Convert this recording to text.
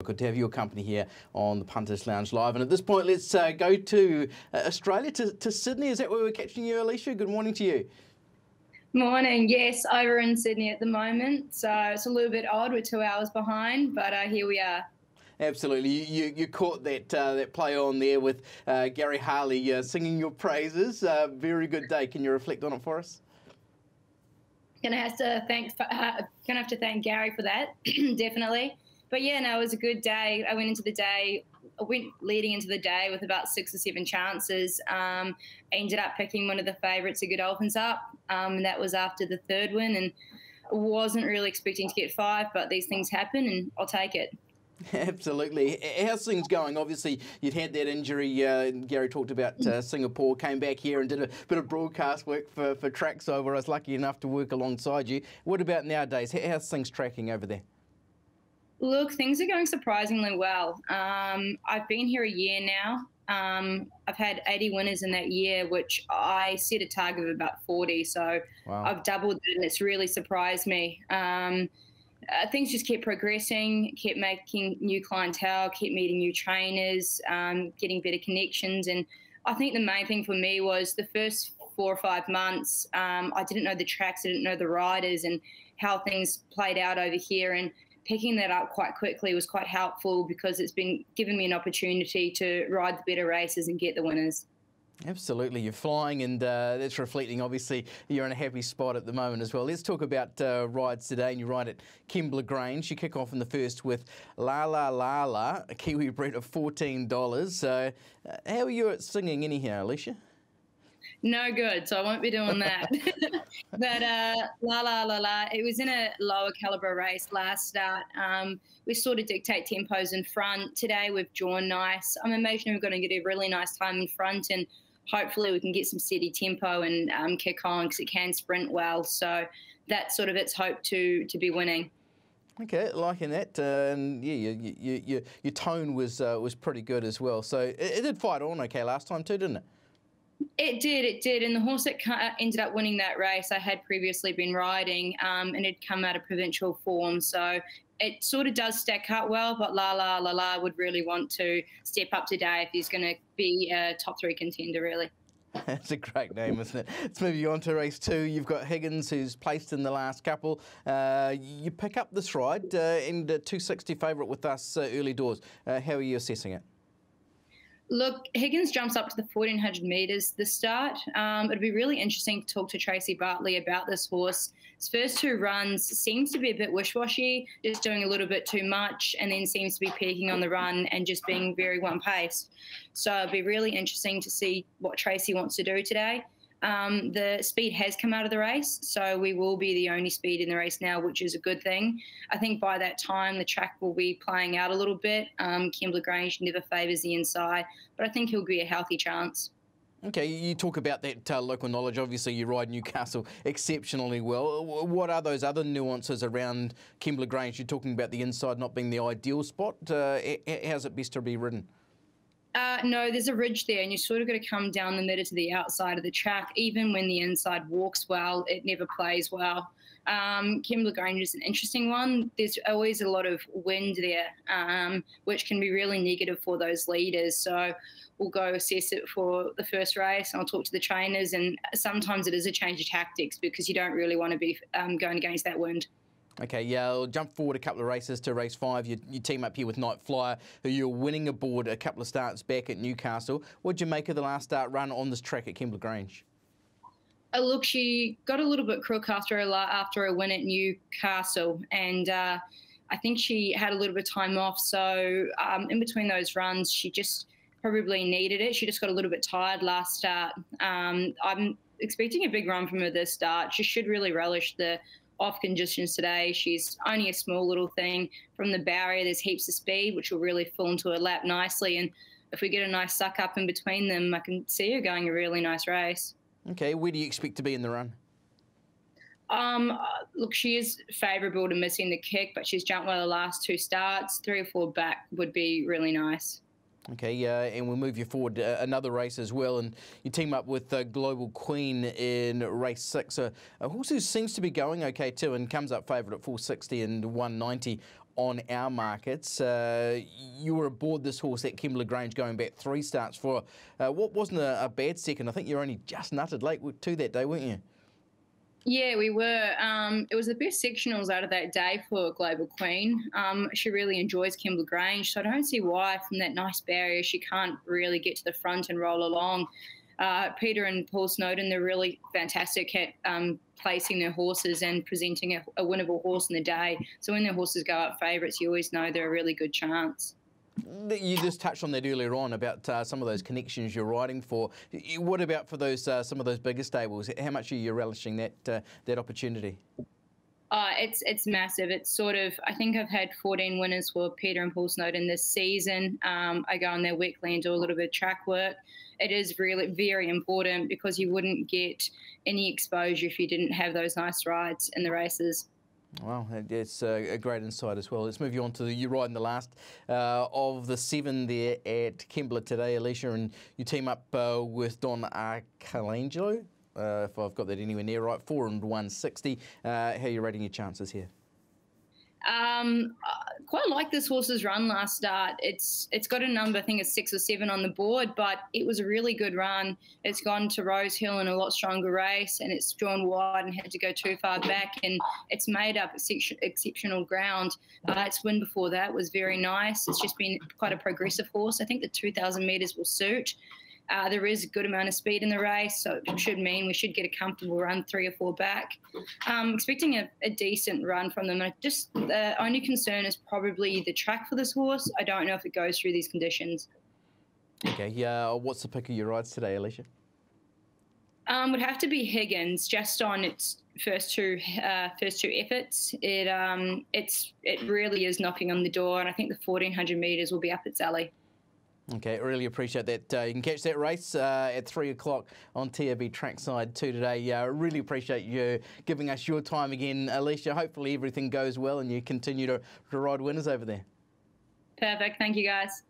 Good to have your company here on the Punters Lounge Live. And at this point, let's go to Australia, to Sydney. Is that where we're catching you, Alysha? Good morning to you. Morning. Yes, over in Sydney at the moment. So it's a little bit odd. We're 2 hours behind, but here we are. Absolutely. You caught that play on there with Gary Harley singing your praises. Very good day. Can you reflect on it for us? Gonna have to thank Gary for that, definitely. But yeah, no, it was a good day. I went leading into the day with about 6 or 7 chances. Ended up picking one of the favourites, the Godolphins, up, and that was after the third win. And wasn't really expecting to get 5, but these things happen, and I'll take it. Absolutely. How's things going? Obviously, you'd had that injury. Gary talked about Singapore, came back here and did a bit of broadcast work for Trackside, where I was lucky enough to work alongside you. What about nowadays? How's things tracking over there? Look, things are going surprisingly well. I've been here a year now. I've had 80 winners in that year, which I set a target of about 40. So wow. I've doubled it, and it's really surprised me. Things just kept progressing, kept making new clientele, kept meeting new trainers, getting better connections. And I think the main thing for me was the first 4 or 5 months, I didn't know the tracks, I didn't know the riders and how things played out over here. And picking that up quite quickly was quite helpful, because it's been giving me an opportunity to ride the better races and get the winners. Absolutely, you're flying, and that's reflecting. Obviously, you're in a happy spot at the moment as well. Let's talk about rides today, and you ride at Kembla Grange. You kick off in the first with La La La La, a Kiwi bred of $14. How are you at singing anyhow, Alysha? No good, so I won't be doing that. But La La La La, it was in a lower calibre race last start. We sort of dictate tempos in front. Today we've drawn nice. I'm imagining we're going to get a really nice time in front, and hopefully we can get some steady tempo and kick on, because it can sprint well. So that's sort of its hope to be winning. Okay, liking that, and yeah, your tone was pretty good as well. So it did fight on okay last time too, didn't it? It did. And the horse that ended up winning that race, I had previously been riding, and it'd come out of provincial form. So it sort of does stack up well, but La La La La would really want to step up today if he's going to be a top 3 contender, really. That's a great name, isn't it? Let's move you on to race 2. You've got Higgins, who's placed in the last couple. You pick up this ride and 260 favourite with us early doors. How are you assessing it? Look, Higgins jumps up to the 1,400 metres this start. It'd be really interesting to talk to Tracy Bartley about this horse. His first 2 runs seems to be a bit wish-washy, just doing a little bit too much, and then seems to be peaking on the run and just being very one-paced. So it'd be really interesting to see what Tracy wants to do today. The speed has come out of the race, so we will be the only speed in the race now, which is a good thing. I think by that time the track will be playing out a little bit. Kembla Grange never favours the inside, but I think he'll be a healthy chance. Okay, you talk about that local knowledge. Obviously, you ride Newcastle exceptionally well. What are those other nuances around Kembla Grange? You're talking about the inside not being the ideal spot. How's it best to be ridden? No, there's a ridge there, and you sort of got to come down the middle to the outside of the track. Even when the inside walks well, it never plays well. Kembla Grange is an interesting one. There's always a lot of wind there, which can be really negative for those leaders. So we'll go assess it for the first race, and I'll talk to the trainers. And sometimes it is a change of tactics, because you don't really want to be going against that wind. Okay, yeah, I'll jump forward a couple of races to race 5. You team up here with Night Flyer, who you're winning aboard a couple of starts back at Newcastle. What'd you make of the last start run on this track at Kembla Grange? Look, she got a little bit crook after a win at Newcastle, and I think she had a little bit of time off. So in between those runs, she just probably needed it. She just got a little bit tired last start. I'm expecting a big run from her this start. She should really relish the off conditions today. She's only a small little thing. From the barrier, there's heaps of speed, which will really fall into her lap nicely. And if we get a nice suck up in between them, I can see her going a really nice race. Okay, where do you expect to be in the run? Look, she is favourable to missing the kick, but she's jumped well the last 2 starts. 3 or 4 back would be really nice. Okay, and we'll move you forward another race as well, and you team up with Global Queen in race 6. A horse who seems to be going okay too, and comes up favourite at 460 and 190 on our markets. You were aboard this horse at Kembla Grange going back 3 starts for what wasn't a bad second. I think you were only just nutted late to that day, weren't you? Yeah, we were. It was the best sectionals out of that day for Global Queen. She really enjoys Kembla Grange, so I don't see why from that nice barrier she can't really get to the front and roll along. Peter and Paul Snowden, they're really fantastic at placing their horses and presenting a winnable horse in the day. So when their horses go up favourites, you always know they're a really good chance. You just touched on that earlier on about some of those connections you're riding for. What about for those some of those bigger stables? How much are you relishing that opportunity? It's massive. It's sort of, I think I've had 14 winners for Peter and Paul Snowden this season. I go on their weekly and do a little bit of track work. It is really very important because you wouldn't get any exposure if you didn't have those nice rides in the races. Well, it's a great insight as well. Let's move you on to you riding the last of the 7 there at Kembla today, Alysha, and you team up with Don Arcangelo, if I've got that anywhere near right, 4 and 160. How are you rating your chances here? Quite like this horse's run last start. It's got a number, I think it's 6 or 7 on the board, but it was a really good run. It's gone to Rose Hill in a lot stronger race, and it's drawn wide and had to go too far back, and it's made up exceptional ground. Its win before that was very nice. It's just been quite a progressive horse. I think the 2,000 metres will suit. There is a good amount of speed in the race, so it should mean we should get a comfortable run 3 or 4 back. Expecting a decent run from them. Just the only concern is probably the track for this horse. I don't know if it goes through these conditions. Okay, what's the pick of your rides today, Alysha? Would have to be Higgins, just on its first two efforts. It really is knocking on the door, and I think the 1,400 metres will be up its alley. Okay, really appreciate that. You can catch that race at 3 o'clock on TAB Trackside 2 today. Really appreciate you giving us your time again, Alysha. Hopefully everything goes well and you continue to ride winners over there. Perfect. Thank you, guys.